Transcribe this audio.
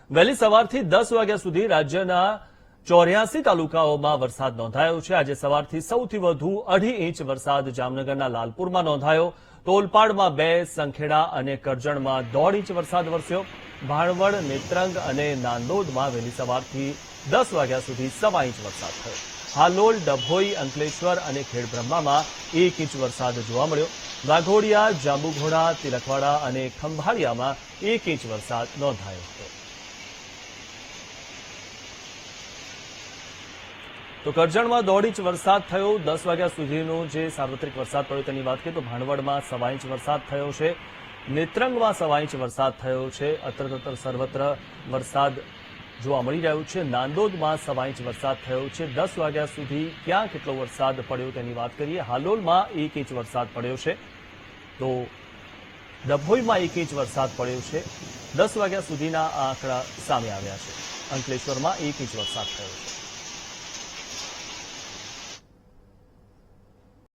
વહેલી સવારથી 10 વાગ્યા સુધી રાજ્યના 84 તાલુકાઓમાં વરસાદ નોંધાયો છે। આજે સવારથી સૌથી વધુ 2.5 ઇંચ વરસાદ જામનગરના લાલપુરમાં નોંધાયો। તો ઓલપાડમાં 2, સંખેડા અને કરજણમાં 1.5 ઇંચ વરસાદ વરસ્યો। ભાણવડ, નેત્રંગ અને નાંદોદમાં વહેલી સવારથી 10 વાગ્યા સુધી 1.25 ઇંચ વરસાદ થયો। હાલોલ, ડભોઈ, અંકલેશ્વર અને ખેડબ્રહ્મામાં 1 ઇંચ વરસાદ જોવા મળ્યો। વાઘોડિયા, જાંબુઘોડા, તિલકવાડા અને ખંભાળિયામાં 1 ઇંચ વરસાદ નોંધાયો હતો। તો કરજણમાં 1.5 ઇંચ વરસાદ થયો। 10 વાગ્યા સુધીનો જે સાર્વત્રિક વરસાદ પડ્યો તેની વાત કરીએ તો ભાણવડમાં 1.25 ઇંચ વરસાદ થયો છે। નેત્રંગમાં 1.25 ઇંચ વરસાદ થયો છે। અત્ર સર્વત્ર વરસાદ જોવા મળી રહ્યો છે। નાંદોદમાં 1.25 ઇંચ વરસાદ થયો છે। 10 વાગ્યા સુધી ક્યાં કેટલો વરસાદ પડ્યો તેની વાત કરીએ। હાલોલમાં 1 ઇંચ વરસાદ પડ્યો છે। તો ડભોઈમાં 1 ઇંચ વરસાદ પડ્યો છે। 10 વાગ્યા સુધીના આ આંકડા સામે આવ્યા છે। અંકલેશ્વરમાં 1 ઇંચ વરસાદ થયો છે।